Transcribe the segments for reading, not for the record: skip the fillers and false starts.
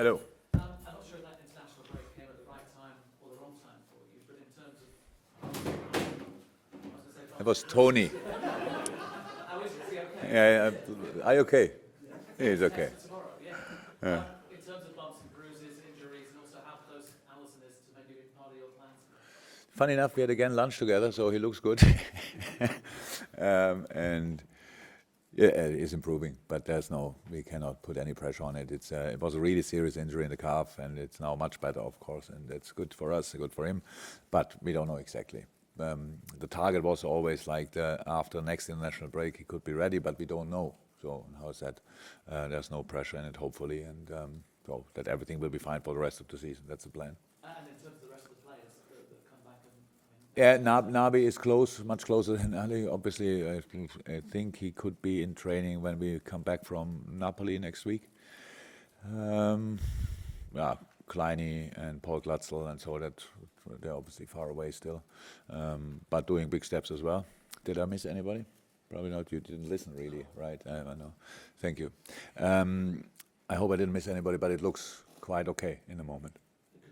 Hello. I'm not sure if that international break came at the right time or the wrong time for you, but in terms of, It was Tony. how is he okay? Yeah, are you okay? He's okay. Test for tomorrow, yeah. In terms of bumps and bruises, injuries, and also how close Alisson is to maybe being part of your plans. Funny enough, we had again lunch together, so he looks good. And yeah, he's improving, but we cannot put any pressure on it. It was a really serious injury in the calf, and it's now much better, of course, and that's good for us, good for him, but we don't know exactly. The target was always like after next international break he could be ready, but we don't know. So how's that? There's no pressure in it, hopefully, and so that everything will be fine for the rest of the season. That's the plan. And in terms of the rest of the players that come back, and Yeah, Naby is close, much closer than Ali. Obviously, I think he could be in training when we come back from Napoli next week. Yeah, Kleiny and Paul Glatzel, and so that they're obviously far away still, but doing big steps as well. Did I miss anybody? Probably not. You didn't listen really, right? I know. Thank you. I hope I didn't miss anybody, but it looks quite okay in the moment.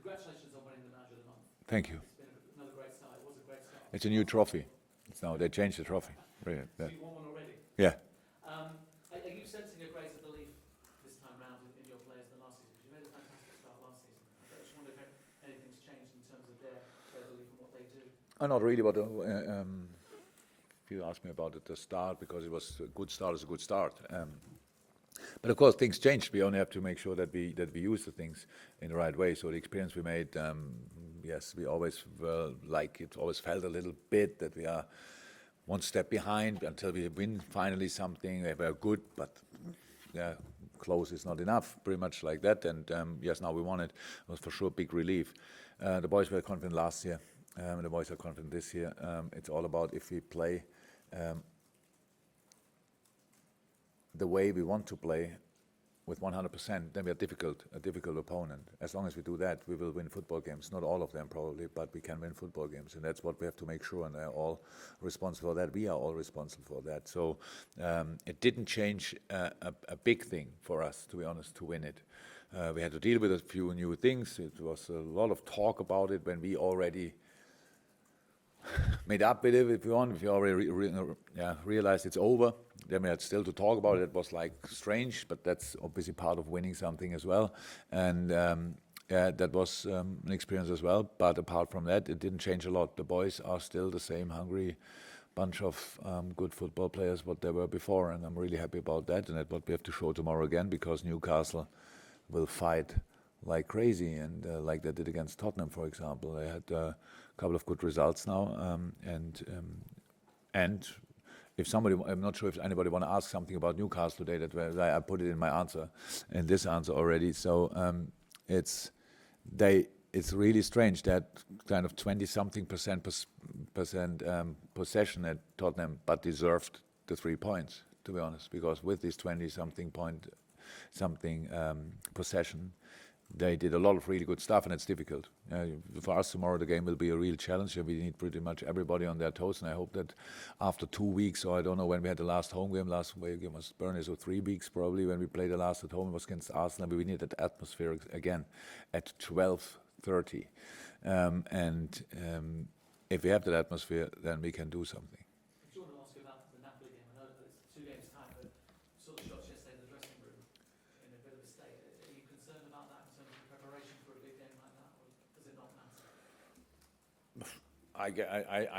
congratulations on winning the Manager of the Month. Thank you. It's been another great start. It was a great start. It's a new trophy. They changed the trophy. Really. So you won one already? Yeah. Are you sensing a greater belief this time round in your players than last season? Because you made a fantastic start last season. I just wonder if anything's changed in terms of their belief in what they do. Not really, but if you ask me about it, the start, because it was a good start, is a good start. But of course, things changed. We only have to make sure that we use the things in the right way. So the experience we made, yes, we always were like, it always felt a little bit that we are one step behind until we win finally something. We were good, but yeah, close is not enough, pretty much like that. And yes, now we won it. It was for sure a big relief. The boys were confident last year. The boys are confident this year. It's all about if we play the way we want to play with 100%, then we are a difficult opponent. As long as we do that, we will win football games. Not all of them probably, but we can win football games, and that's what we have to make sure, and they're all responsible for that. We are all responsible for that. So it didn't change a big thing for us, to be honest, to win it. We had to deal with a few new things. It was a lot of talk about it when we already made up with it, if you want. If you already realized it's over, then we had still to talk about it. It was like strange, but that's obviously part of winning something as well. And that was an experience as well. But apart from that, it didn't change a lot. The boys are still the same hungry bunch of good football players what they were before, and I'm really happy about that. And that's what we have to show tomorrow again, because Newcastle will fight like crazy, and like they did against Tottenham, for example. They had a couple of good results now, and if somebody, I'm not sure if anybody want to ask something about Newcastle today, that I put it in my answer, in this answer already. So it's really strange that kind of 20-something percent possession at Tottenham, but deserved the 3 points, to be honest, because with this 20-something possession, they did a lot of really good stuff, and it's difficult. For us tomorrow, the game will be a real challenge, and we need pretty much everybody on their toes. And I hope that after 2 weeks, or I don't know when we had the last home game, last away game was Burnley, so 3 weeks probably when we played the last at home, it was against Arsenal. We need that atmosphere again at 12:30, and if we have that atmosphere, then we can do something. I just want to ask you about the Napoli game. I know that it's 2 games time, but saw the shots yesterday in the dressing room in a bit of a state. Are you concerned about that in terms of preparation for a big game like that, or does it not matter?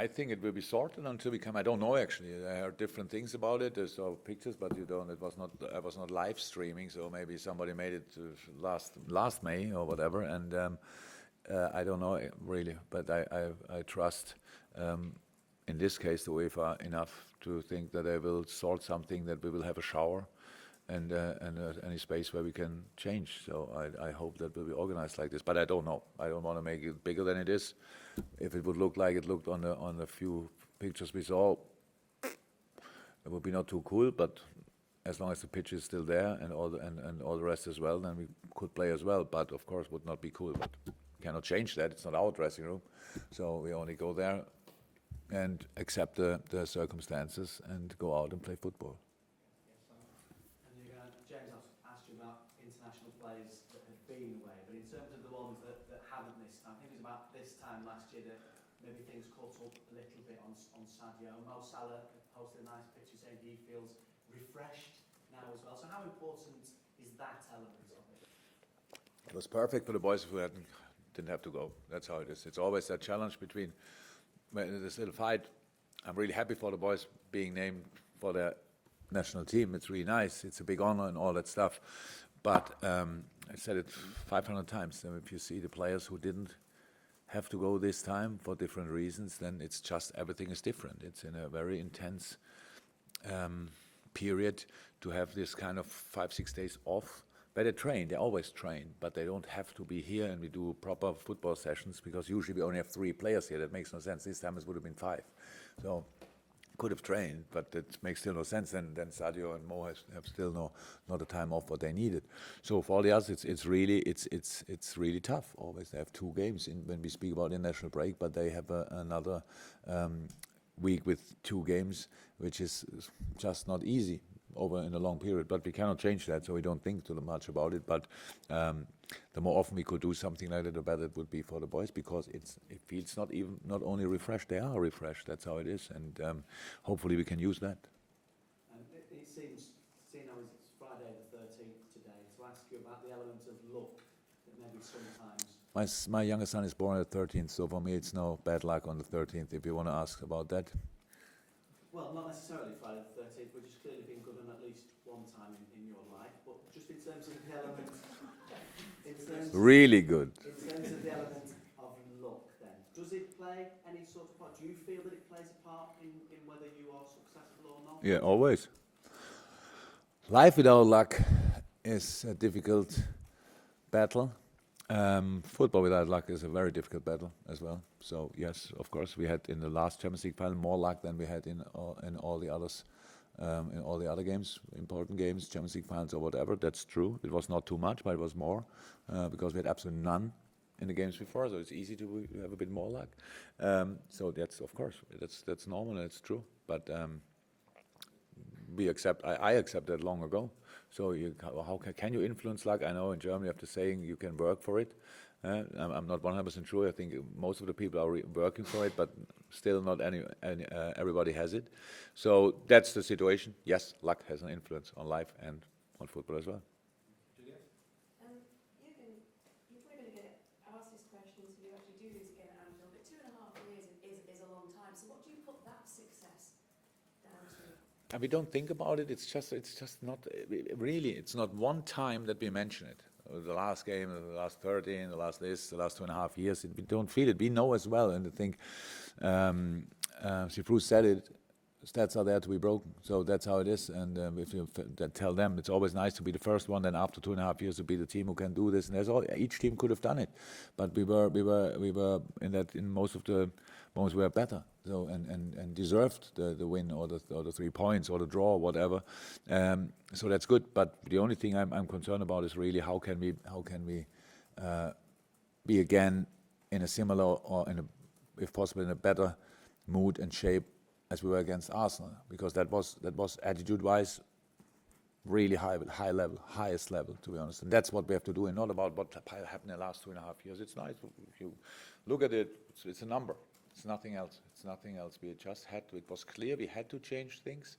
I think it will be sorted until we come. I don't know actually. There are different things about it. I saw pictures, but you don't. It was not. I was not live streaming, so maybe somebody made it last May or whatever. And I don't know really, but I trust in this case the UEFA enough to think that they will sort something, that we will have a shower and any space where we can change. So I hope that will be organized like this, but I don't know. I don't want to make it bigger than it is. If it would look like it looked on the few pictures we saw, it would be not too cool. But as long as the pitch is still there and all the rest as well, then we could play as well. But of course, would not be cool. But we cannot change that. It's not our dressing room, so we only go there and accept the circumstances and go out and play football. James asked you about international players that have been in a way, but in terms of the ones that haven't this time, I think it was about this time last year that maybe things caught up a little bit on Sadio. Mo Salah posted a nice picture saying he feels refreshed now as well. So how important is that element of it? It was perfect for the boys who didn't have to go. That's how it is. It's always that challenge between this little fight. I'm really happy for the boys being named for their national team. It's really nice. It's a big honor and all that stuff. But I said it 500 times. And if you see the players who didn't have to go this time for different reasons, then it's just everything is different. It's in a very intense period to have this kind of 5-6 days off. But they always train, but they don't have to be here and we do proper football sessions because usually we only have 3 players here. That makes no sense. This time it would have been 5. So could have trained, but it makes still no sense. Then Sadio and Mo have still not the time off what they needed. So for all the others, it's really tough. Always they have 2 games when we speak about international break, but they have another week with 2 games, which is just not easy over in a long period. But we cannot change that, so we don't think too much about it. But the more often we could do something like that, the better it would be for the boys, because it feels not only refreshed, they are refreshed. That's how it is, and hopefully we can use that. It seems, seeing how it's Friday the 13th today, to ask you about the element of luck that maybe sometimes. My youngest son is born on the 13th, so for me it's no bad luck on the 13th. If you want to ask about that. Well, not necessarily Friday the 13th, which has clearly been good on at least one time in your life, but just in terms of the element. Really good. In terms of the element of luck, then, does it play any sort of part? Do you feel that it plays a part in whether you are successful or not? Yeah, always. Life without luck is a difficult battle. Football without luck is a very difficult battle as well. So yes, of course, we had in the last Champions League final more luck than we had in all the others, in all the other games, important games, Champions League finals or whatever. That's true. It was not too much, but it was more because we had absolutely none in the games before. So it's easy to have a bit more luck. So that's, of course, that's normal and it's true. But I accept that long ago. So how can you influence luck? I know in Germany you have the saying you can work for it. I'm not 100% sure. I think most of the people are working for it, but still not everybody has it. So that's the situation. Yes, luck has an influence on life and on football as well. Juliet? Jurgen, you're probably going to get asked this question until you actually do this again at Anfield, but 2.5 years is a long time. So what do you put that success down to? And we don't think about it. It's just not really. It's not one time that we mention it. The last game, the last 13, the last this, the last 2.5 years. We don't feel it. We know as well, and I think Sifru said it. Stats are there to be broken, so that's how it is. And if you tell them, it's always nice to be the first one. Then after 2.5 years to be the team who can do this. And each team could have done it, but we were in most of the moments we were better. So and deserved the win or the 3 points or the draw or whatever. So that's good. But the only thing I'm concerned about is really how can we be again in a similar or if possible in a better mood and shape as we were against Arsenal, because that was attitude-wise really high level, highest level, to be honest. And that's what we have to do, and not about what happened in the last 2.5 years. It's nice if you look at it. It's a number. It's nothing else. It's nothing else. We just had to. It was clear we had to change things.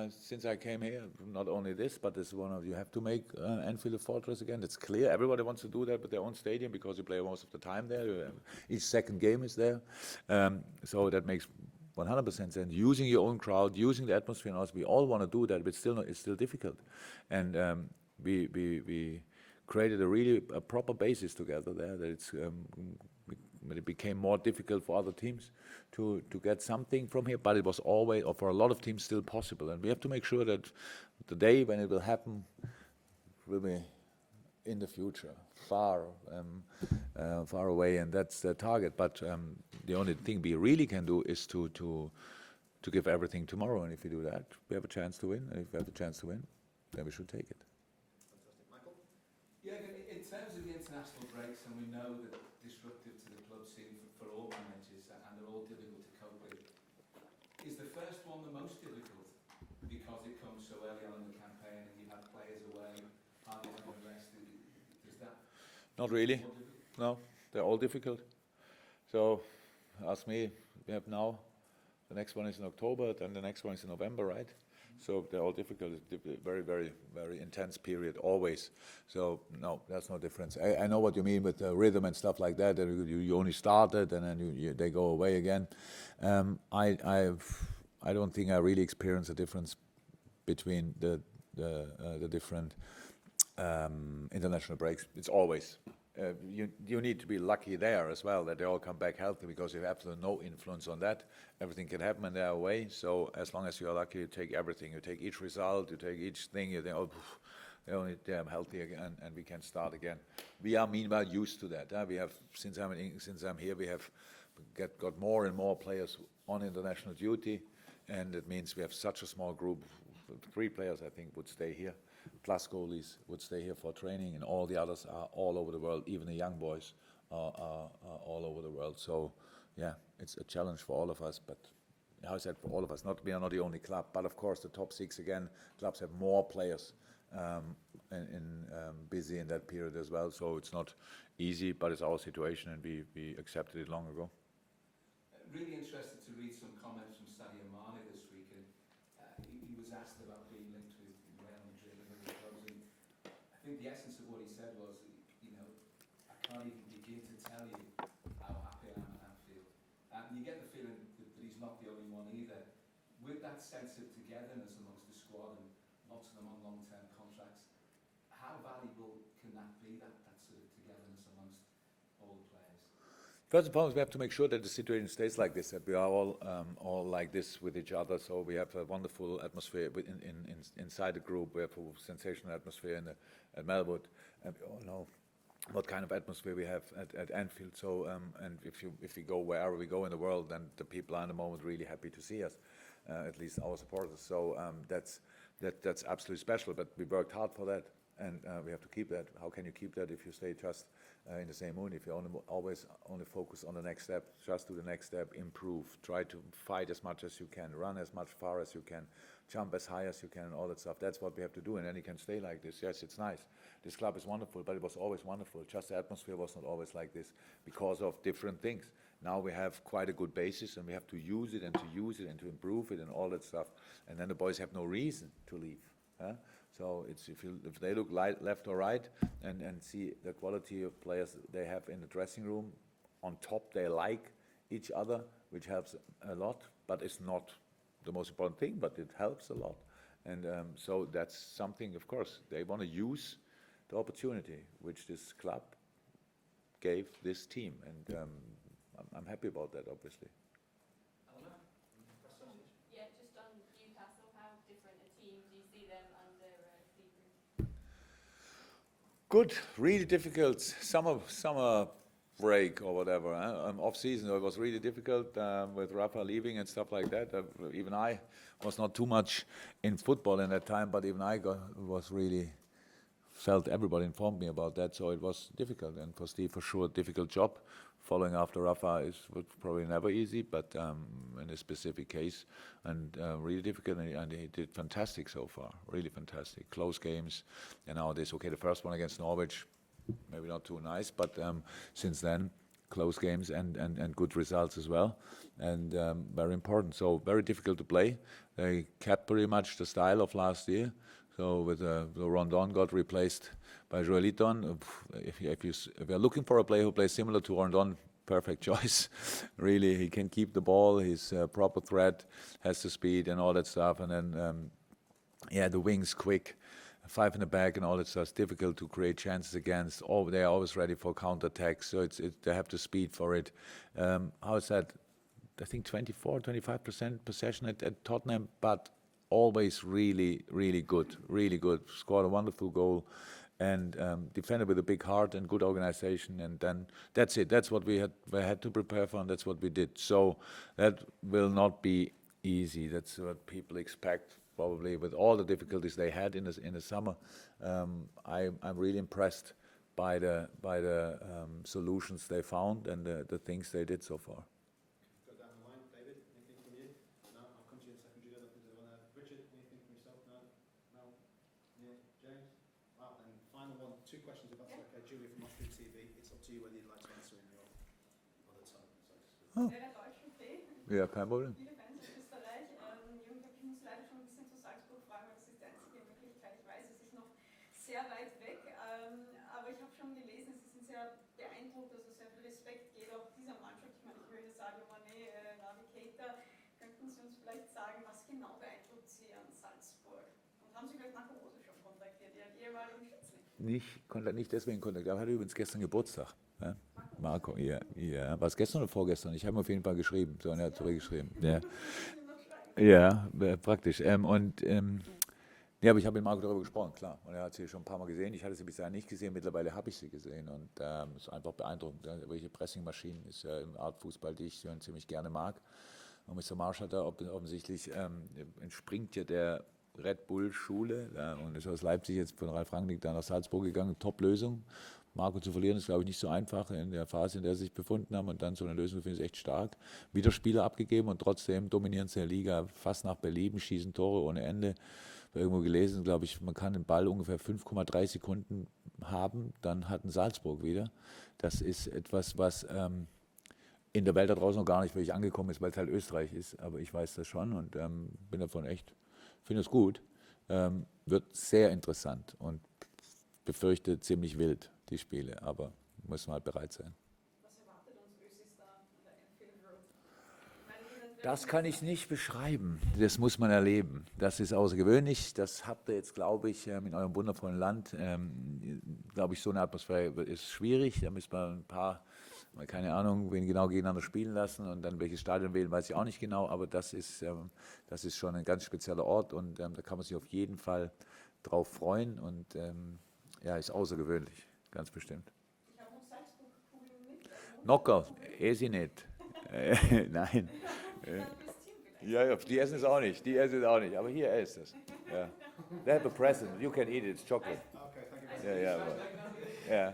Since I came here, not only this, but this one of you have to make Anfield a fortress again. It's clear. Everybody wants to do that with their own stadium because you play most of the time there. Each second game is there, so that makes 100% sense. Using your own crowd, using the atmosphere, and also we all want to do that, but it's still difficult. And we created a proper basis together there. That it became more difficult for other teams to get something from here, but it was always, or for a lot of teams, still possible. And we have to make sure that the day when it will happen will be in the future, far away, and that's the target. But the only thing we really can do is to give everything tomorrow. And if we do that, we have a chance to win. And if we have the chance to win, then we should take it. Fantastic. Michael? Yeah, in terms of the international breaks, and we know that disruptive to the club scene for all managers, and they're all difficult to cope with. Is the first one the most difficult because it comes so early on in the campaign and you've had players away, hardly having rest? Does that Not really. More difficult? No, they're all difficult. So, ask me, we have now, the next one is in October, then the next one is in November, right? So they're all difficult. It's very, very, very intense period, always. So, no, that's no difference. I know what you mean with the rhythm and stuff like that. That you only started and then they go away again. I don't think I really experience a difference between the different international breaks. It's always you need to be lucky there as well that they all come back healthy, because you have absolutely no influence on that. Everything can happen when they're away. So as long as you are lucky, you take everything. You take each result. You take each thing. You think, oh, they're healthy again, and we can start again. We are meanwhile used to that. We have since I'm here, we have got more and more players on international duty, and it means we have such a small group. 3 players, I think, would stay here. Plus goalies would stay here for training, and all the others are all over the world. Even the young boys are all over the world. So, yeah, it's a challenge for all of us. But how I said, for all of us, we are not the only club. But of course, the top 6 again, clubs have more players busy in that period as well. So it's not easy, but it's our situation, and we accepted it long ago. Really interested to read some comments from Sadio Mane this week, and he was asked about being linked with Real Madrid and other clubs, and I think the essence of what he said was, I can't even begin to tell you how happy I am at Anfield. And you get the feeling that he's not the only one either. With that sense of togetherness amongst the squad, and lots of them on long-term contracts, how valuable can that be, that sort of togetherness amongst all the players? First and foremost, we have to make sure that the situation stays like this, that we are all like this with each other. So we have a wonderful atmosphere inside the group. We have a sensational atmosphere at Melwood, and we all know what kind of atmosphere we have at Anfield. So, and if we go wherever we go in the world, then the people are in the moment really happy to see us, at least our supporters. So that's absolutely special. But we worked hard for that, and we have to keep that. How can you keep that if you stay just in the same mood? If you always only focus on the next step, just do the next step, improve, try to fight as much as you can, run as much far as you can, jump as high as you can, and all that stuff. That's what we have to do, and then you can stay like this. Yes, it's nice. This club is wonderful, but it was always wonderful. Just the atmosphere was not always like this because of different things. Now we have quite a good basis, and we have to use it and to improve it and all that stuff. And then the boys have no reason to leave. Huh? So it's if they look left or right and see the quality of players they have in the dressing room, on top they like each other, which helps a lot, but it's not the most important thing, but it helps a lot. And so that's something, of course, they want to use the opportunity which this club gave this team. And I'm happy about that, obviously. Yeah, just on Newcastle, how different a team do you see them under Steve? Good, really difficult summer break or whatever. Off season, it was really difficult with Rafa leaving and stuff like that. Even I was not too much in football in that time, but even I was really felt everybody informed me about that. So it was difficult, and for Steve, for sure, difficult job. Following after Rafa was probably never easy, but in a specific case, and really difficult, and he did fantastic so far, really fantastic. Close games, and nowadays, okay, the first one against Norwich, maybe not too nice, but since then, close games and good results as well, and very important. So very difficult to play. They kept pretty much the style of last year. So with Rondon got replaced by Joeliton. If you're looking for a player who plays similar to Rondon, perfect choice. Really, he can keep the ball. He's a proper threat, has the speed and all that stuff. And then, the wings quick, 5 in the back and all that stuff. It's difficult to create chances against. They are always ready for counterattacks. So they have the speed for it. How is that? I think 25% possession at Tottenham, but always really, really good, really good. Scored a wonderful goal and defended with a big heart and good organization. And then that's it. That's what we had to prepare for, and that's what we did. So that will not be easy. That's what people expect, probably, with all the difficulties they had in the summer. I'm really impressed by the solutions they found and the things they did so far. Two questions, if that's okay. Julia from Austrian TV. to you whether you'd like to answer in your other tongue. So to speak. Wäre Deutsch okay? Ja, kein Problem. Viele Fans aus Österreich. Jürgen Klopp, ich muss leider schon ein bisschen zu Salzburg fragen, weil das ist die einzige Möglichkeit. Ich weiß, es ist noch sehr weit weg, aber ich habe schon gelesen, Sie sind sehr beeindruckt, also sehr viel Respekt geht auch dieser Mannschaft. Ich meine, ich höre Sadio Mane, Naby Keita. Könnten Sie uns vielleicht sagen, was genau beeindruckt Sie an Salzburg? Und haben Sie vielleicht Marco Rose schon kontaktiert, Ihren ehemaligen Schützling? Nicht deswegen kontaktiert. Er hatte übrigens gestern Geburtstag. Ja? Marco, ja. War es gestern oder vorgestern? Ich habe ihm auf jeden Fall geschrieben. So, und er hat zurückgeschrieben. Ja, ja praktisch. Ja, aber ich habe mit Marco darüber gesprochen, klar. Und er hat sie schon ein paar Mal gesehen. Ich hatte sie bisher nicht gesehen. Mittlerweile habe ich sie gesehen. Und es ist einfach beeindruckend. Welche Pressingmaschinen ist ja eine Art Fußball, die ich ziemlich gerne mag. Und Mr. Marsch hat da offensichtlich entspringt ja der Red Bull-Schule und ist aus Leipzig jetzt von Ralf Rangnick da nach Salzburg gegangen. Top-Lösung. Marco zu verlieren ist, glaube ich, nicht so einfach in der Phase, in der sie sich befunden haben. Und dann so eine Lösung finde ich echt stark. Wieder Spieler abgegeben und trotzdem dominieren sie in der Liga fast nach Belieben, schießen Tore ohne Ende. Ich habe irgendwo gelesen, glaube ich, man kann den Ball ungefähr 5,3 Sekunden haben, dann hat ein Salzburg wieder. Das ist etwas, was in der Welt da draußen noch gar nicht wirklich angekommen ist, weil es halt Österreich ist. Aber ich weiß das schon und bin davon echt, finde es gut. Wird sehr interessant und befürchte ziemlich wild, die Spiele. Aber muss man halt bereit sein. Was erwartet uns Ösis da an der Anfield Road? Das kann ich nicht beschreiben. Das muss man erleben. Das ist außergewöhnlich. Das habt ihr jetzt, glaube ich, in eurem wundervollen Land. Glaube ich, so eine Atmosphäre ist schwierig. Da müssen wir ein paar, keine Ahnung, wen genau gegeneinander spielen lassen und dann welches Stadion wählen, weiß ich auch nicht genau. Aber das ist schon ein ganz spezieller Ort und da kann man sich auf jeden Fall drauf freuen. Und ja, ist außergewöhnlich, ganz bestimmt. Ich habe noch Salzburg-Kugeln mit. Knockout, sie nicht. Nein. Ja, die essen es auch nicht. Aber hier er isst es. Yeah. They have a present. You can eat it. It's chocolate. Okay, thank you. Yeah. Yeah.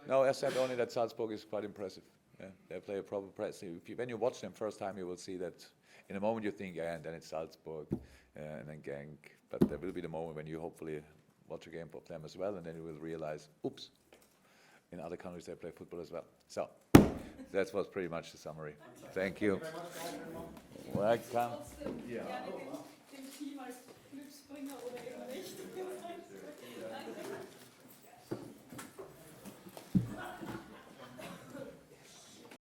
No, I said only that Salzburg is quite impressive. Yeah. They play a proper press. When you watch them first time, you will see that in a moment you think, and then it's Salzburg, and then Genk. But there will be the moment when you hopefully watch a game of them as well, and then you will realize, oops, in other countries they play football as well. So that was pretty much the summary. Thank you. Welcome. Ja,